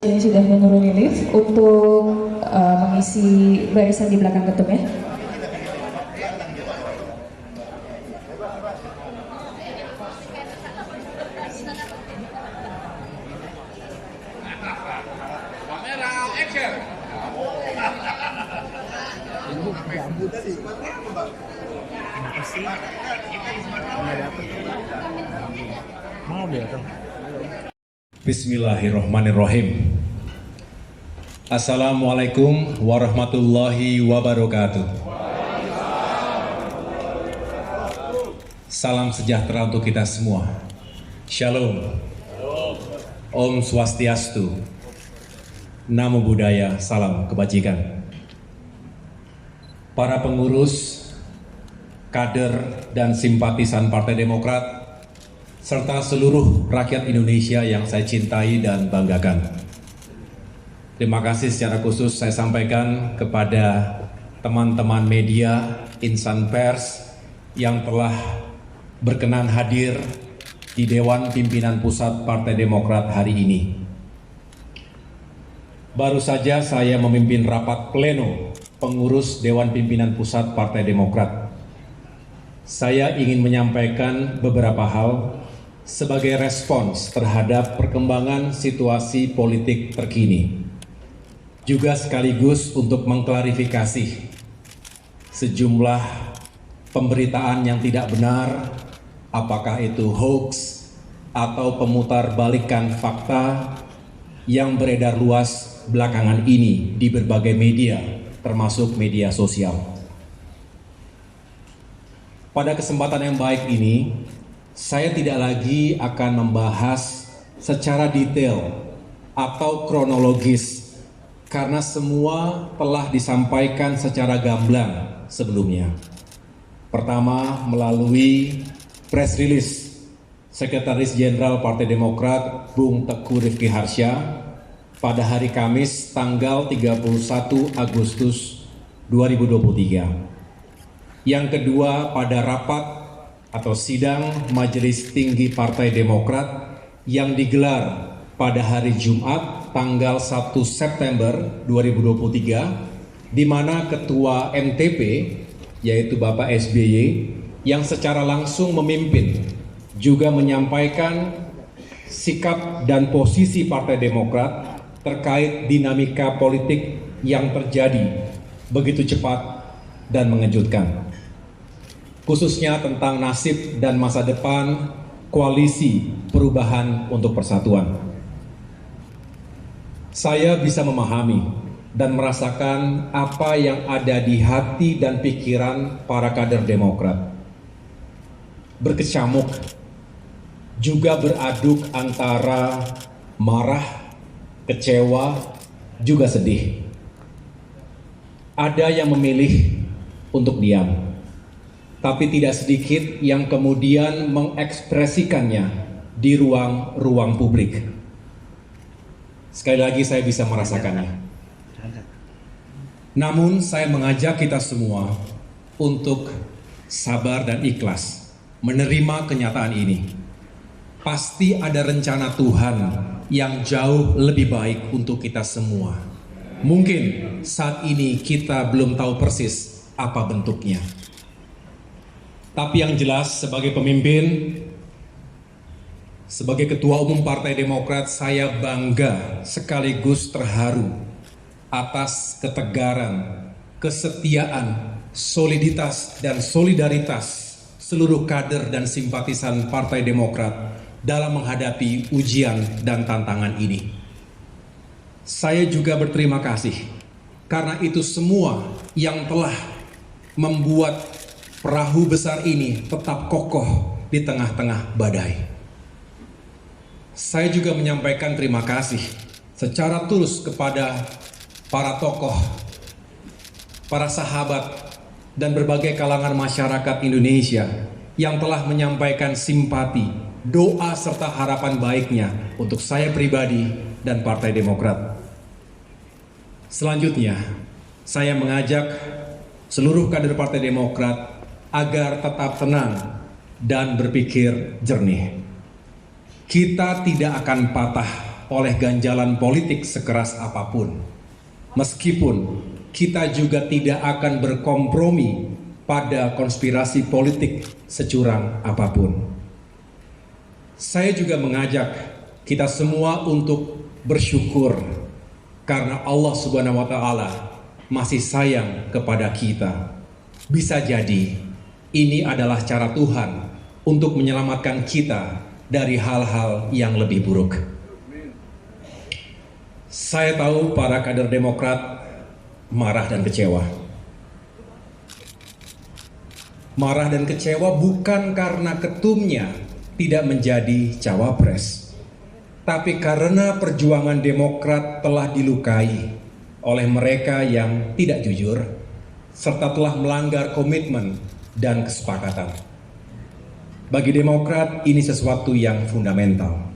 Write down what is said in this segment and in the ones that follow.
Ini sudah menuruni lift untuk mengisi barisan di belakang ketum ya. Bismillahirrahmanirrahim. Assalamualaikum warahmatullahi wabarakatuh. Salam sejahtera untuk kita semua. Shalom. Om Swastiastu. Namo Buddhaya, salam kebajikan. Para pengurus, kader, dan simpatisan Partai Demokrat, serta seluruh rakyat Indonesia yang saya cintai dan banggakan. Terima kasih secara khusus saya sampaikan kepada teman-teman media, insan pers yang telah berkenan hadir di Dewan Pimpinan Pusat Partai Demokrat hari ini. Baru saja saya memimpin rapat pleno pengurus Dewan Pimpinan Pusat Partai Demokrat. Saya ingin menyampaikan beberapa hal sebagai respons terhadap perkembangan situasi politik terkini, juga sekaligus untuk mengklarifikasi sejumlah pemberitaan yang tidak benar, apakah itu hoax atau pemutarbalikan fakta yang beredar luas belakangan ini di berbagai media, termasuk media sosial. Pada kesempatan yang baik ini, saya tidak lagi akan membahas secara detail atau kronologis karena semua telah disampaikan secara gamblang sebelumnya. Pertama, melalui press release Sekretaris Jenderal Partai Demokrat Bung Teguh Rifki Harsha pada hari Kamis tanggal 31 Agustus 2023. Yang kedua, pada rapat atau sidang Majelis Tinggi Partai Demokrat yang digelar pada hari Jumat tanggal 1 September 2023, di mana Ketua MTP yaitu Bapak SBY yang secara langsung memimpin juga menyampaikan sikap dan posisi Partai Demokrat terkait dinamika politik yang terjadi begitu cepat dan mengejutkan, khususnya tentang nasib dan masa depan koalisi perubahan untuk persatuan. Saya bisa memahami dan merasakan apa yang ada di hati dan pikiran para kader Demokrat. Berkecamuk, juga beraduk antara marah, kecewa, juga sedih. Ada yang memilih untuk diam, tapi tidak sedikit yang kemudian mengekspresikannya di ruang publik. Sekali lagi saya bisa merasakannya. Namun saya mengajak kita semua untuk sabar dan ikhlas menerima kenyataan ini. Pasti ada rencana Tuhan yang jauh lebih baik untuk kita semua. Mungkin saat ini kita belum tahu persis apa bentuknya. Tapi yang jelas sebagai pemimpin, sebagai Ketua Umum Partai Demokrat, saya bangga sekaligus terharu atas ketegaran, kesetiaan, soliditas, dan solidaritas seluruh kader dan simpatisan Partai Demokrat dalam menghadapi ujian dan tantangan ini. Saya juga berterima kasih karena itu semua yang telah membuat perahu besar ini tetap kokoh di tengah-tengah badai. Saya juga menyampaikan terima kasih secara tulus kepada para tokoh, para sahabat, dan berbagai kalangan masyarakat Indonesia yang telah menyampaikan simpati, doa, serta harapan baiknya untuk saya pribadi dan Partai Demokrat. Selanjutnya, saya mengajak seluruh kader Partai Demokrat agar tetap tenang dan berpikir jernih. Kita tidak akan patah oleh ganjalan politik sekeras apapun. Meskipun kita juga tidak akan berkompromi pada konspirasi politik securang apapun. Saya juga mengajak kita semua untuk bersyukur karena Allah Subhanahu wa taala masih sayang kepada kita. Bisa jadi ini adalah cara Tuhan untuk menyelamatkan kita dari hal-hal yang lebih buruk. Saya tahu para kader Demokrat marah dan kecewa. Marah dan kecewa bukan karena ketumnya tidak menjadi cawapres, tapi karena perjuangan Demokrat telah dilukai oleh mereka yang tidak jujur, serta telah melanggar komitmen dan kesepakatan. Bagi Demokrat ini sesuatu yang fundamental.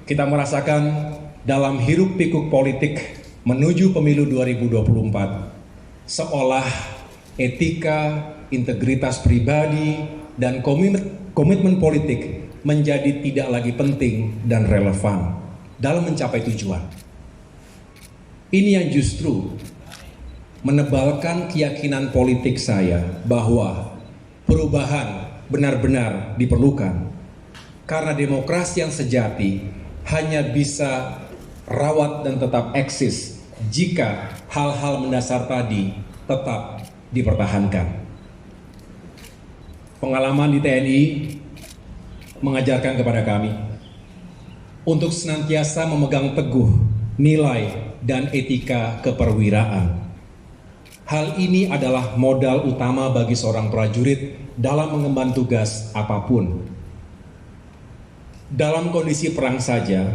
Kita merasakan dalam hiruk pikuk politik menuju pemilu 2024, seolah etika, integritas pribadi, dan komitmen politik menjadi tidak lagi penting dan relevan dalam mencapai tujuan. Ini yang justru menebalkan keyakinan politik saya bahwa perubahan benar-benar diperlukan, karena demokrasi yang sejati hanya bisa rawat dan tetap eksis jika hal-hal mendasar tadi tetap dipertahankan. Pengalaman di TNI mengajarkan kepada kami untuk senantiasa memegang teguh nilai dan etika keperwiraan. Hal ini adalah modal utama bagi seorang prajurit dalam mengemban tugas apapun. Dalam kondisi perang saja,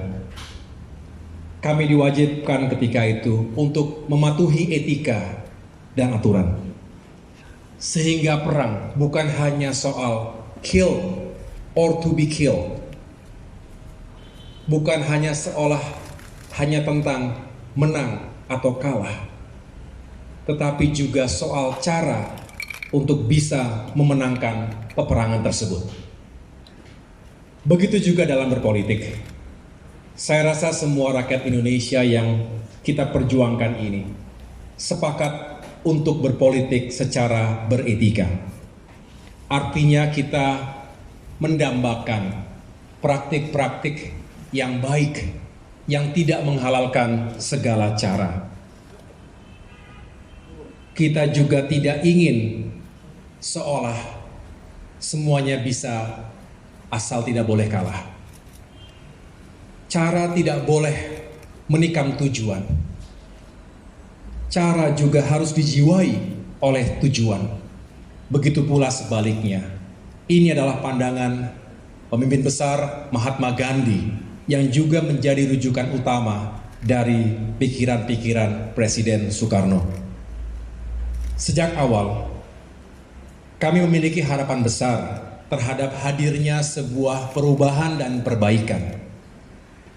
kami diwajibkan ketika itu untuk mematuhi etika dan aturan. Sehingga perang bukan hanya soal kill or to be killed. Bukan hanya hanya tentang menang atau kalah, tetapi juga soal cara untuk bisa memenangkan peperangan tersebut. Begitu juga dalam berpolitik. Saya rasa semua rakyat Indonesia yang kita perjuangkan ini sepakat untuk berpolitik secara beretika. Artinya kita mendambakan praktik-praktik yang baik, yang tidak menghalalkan segala cara. Kita juga tidak ingin seolah semuanya bisa asal tidak boleh kalah. Cara tidak boleh menikam tujuan. Cara juga harus dijiwai oleh tujuan. Begitu pula sebaliknya. Ini adalah pandangan pemimpin besar Mahatma Gandhi yang juga menjadi rujukan utama dari pikiran-pikiran Presiden Soekarno. Sejak awal, kami memiliki harapan besar terhadap hadirnya sebuah perubahan dan perbaikan.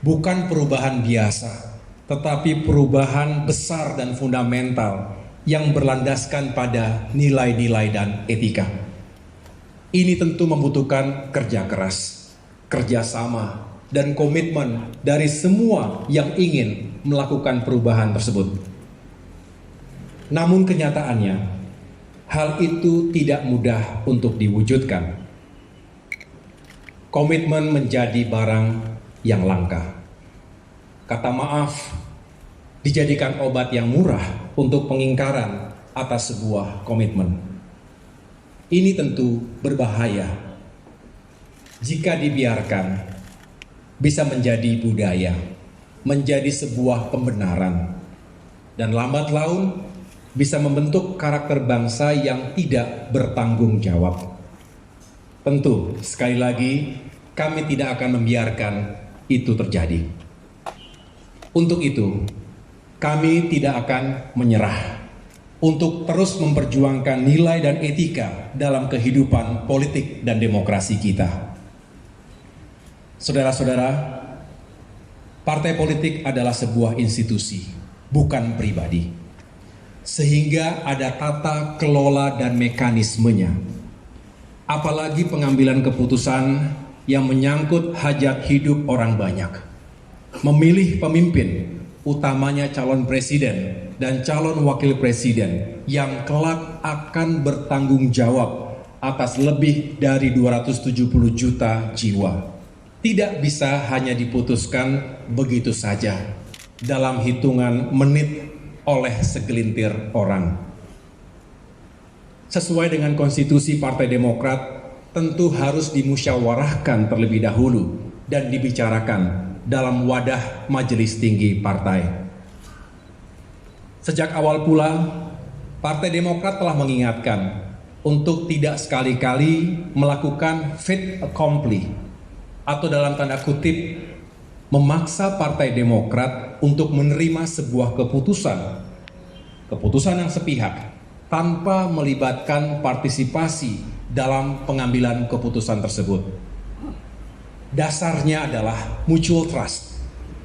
Bukan perubahan biasa, tetapi perubahan besar dan fundamental yang berlandaskan pada nilai-nilai dan etika. Ini tentu membutuhkan kerja keras, kerjasama, dan komitmen dari semua yang ingin melakukan perubahan tersebut. Namun kenyataannya, hal itu tidak mudah untuk diwujudkan. Komitmen menjadi barang yang langka. Kata maaf dijadikan obat yang murah untuk pengingkaran atas sebuah komitmen. Ini tentu berbahaya. Jika dibiarkan, bisa menjadi budaya, menjadi sebuah pembenaran, dan lambat laun bisa membentuk karakter bangsa yang tidak bertanggung jawab. Tentu, sekali lagi, kami tidak akan membiarkan itu terjadi. Untuk itu, kami tidak akan menyerah untuk terus memperjuangkan nilai dan etika dalam kehidupan politik dan demokrasi kita. Saudara-saudara, partai politik adalah sebuah institusi, bukan pribadi. Sehingga ada tata kelola dan mekanismenya. Apalagi pengambilan keputusan yang menyangkut hajat hidup orang banyak. memilih pemimpin, utamanya calon presiden dan calon wakil presiden yang kelak akan bertanggung jawab atas lebih dari 270 juta jiwa. Tidak bisa hanya diputuskan begitu saja dalam hitungan menit oleh segelintir orang. Sesuai dengan konstitusi Partai Demokrat, tentu harus dimusyawarahkan terlebih dahulu dan dibicarakan dalam wadah majelis tinggi partai. Sejak awal pula, Partai Demokrat telah mengingatkan untuk tidak sekali-kali melakukan fait accompli atau dalam tanda kutip memaksa Partai Demokrat untuk menerima sebuah keputusan yang sepihak tanpa melibatkan partisipasi dalam pengambilan keputusan tersebut. Dasarnya adalah mutual trust,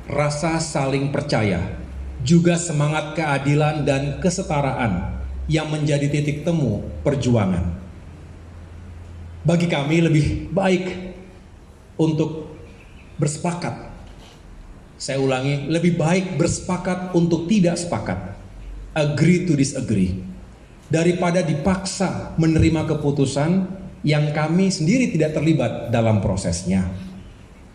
rasa saling percaya, juga semangat keadilan dan kesetaraan yang menjadi titik temu perjuangan. Bagi kami lebih baik untuk bersepakat. Saya ulangi, lebih baik bersepakat untuk tidak sepakat. Agree to disagree. Daripada dipaksa menerima keputusan yang kami sendiri tidak terlibat dalam prosesnya.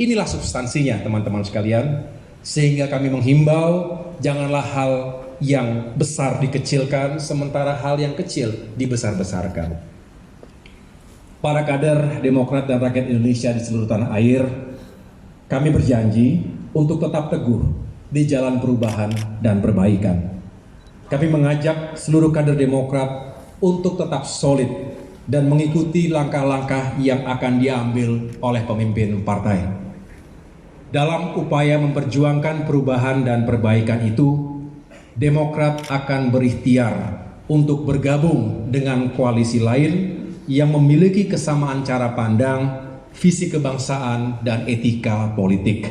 Inilah substansinya teman-teman sekalian. Sehingga kami menghimbau janganlah hal yang besar dikecilkan sementara hal yang kecil dibesar-besarkan. Para kader Demokrat dan rakyat Indonesia di seluruh tanah air, kami berjanji untuk tetap teguh di jalan perubahan dan perbaikan. Kami mengajak seluruh kader Demokrat untuk tetap solid dan mengikuti langkah-langkah yang akan diambil oleh pemimpin partai. Dalam upaya memperjuangkan perubahan dan perbaikan itu, Demokrat akan berikhtiar untuk bergabung dengan koalisi lain yang memiliki kesamaan cara pandang, visi kebangsaan, dan etika politik.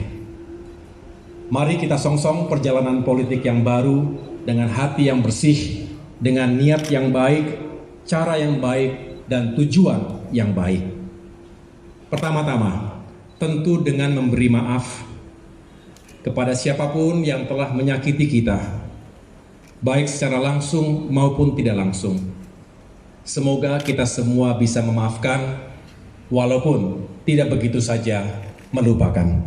Mari kita songsong perjalanan politik yang baru dengan hati yang bersih, dengan niat yang baik, cara yang baik, dan tujuan yang baik. Pertama-tama, tentu dengan memberi maaf kepada siapapun yang telah menyakiti kita, baik secara langsung maupun tidak langsung. Semoga kita semua bisa memaafkan, walaupun tidak begitu saja melupakan.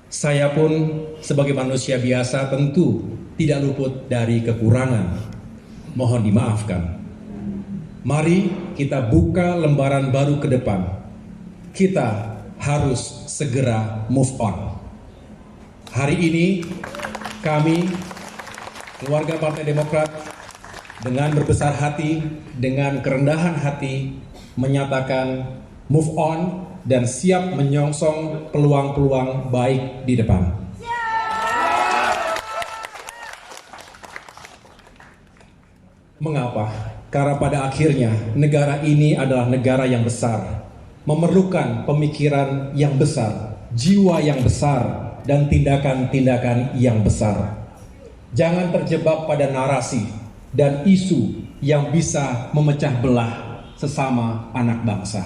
Saya pun sebagai manusia biasa tentu tidak luput dari kekurangan. Mohon dimaafkan. Mari kita buka lembaran baru ke depan. Kita harus segera move on. Hari ini kami, keluarga Partai Demokrat, dengan berbesar hati, dengan kerendahan hati, menyatakan move on dan siap menyongsong peluang-peluang baik di depan. Mengapa? Karena pada akhirnya negara ini adalah negara yang besar, memerlukan pemikiran yang besar, jiwa yang besar, dan tindakan-tindakan yang besar. Jangan terjebak pada narasi dan isu yang bisa memecah belah sesama anak bangsa.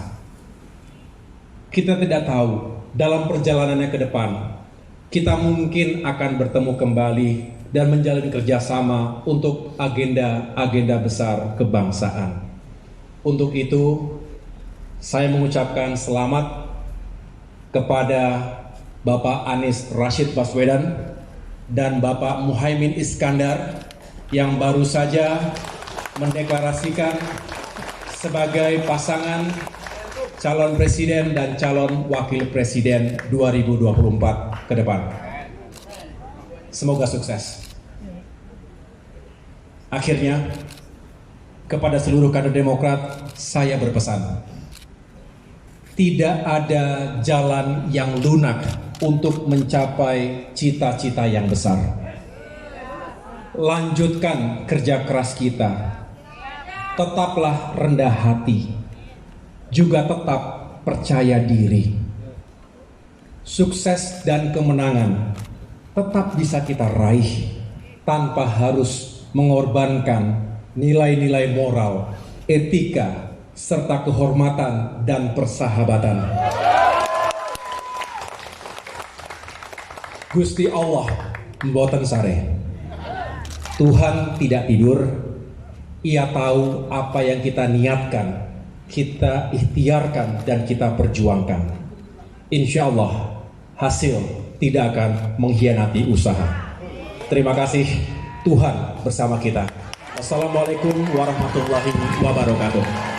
Kita tidak tahu dalam perjalanannya ke depan, kita mungkin akan bertemu kembali dan menjalin kerjasama untuk agenda-agenda besar kebangsaan. Untuk itu, saya mengucapkan selamat kepada Bapak Anies Rashid Baswedan dan Bapak Muhaimin Iskandar yang baru saja mendeklarasikan sebagai pasangan calon presiden dan calon wakil presiden 2024 ke depan. Semoga sukses. Akhirnya, kepada seluruh kader Demokrat, saya berpesan, tidak ada jalan yang lunak untuk mencapai cita-cita yang besar. Lanjutkan kerja keras kita. Tetaplah rendah hati. Juga tetap percaya diri. Sukses dan kemenangan tetap bisa kita raih tanpa harus mengorbankan nilai-nilai moral, etika, serta kehormatan dan persahabatan. Gusti Allah mboten sare. Tuhan tidak tidur. Ia tahu apa yang kita niatkan, kita ikhtiarkan, dan kita perjuangkan. Insya Allah hasil tidak akan mengkhianati usaha. Terima kasih, Tuhan bersama kita. Wassalamualaikum warahmatullahi wabarakatuh.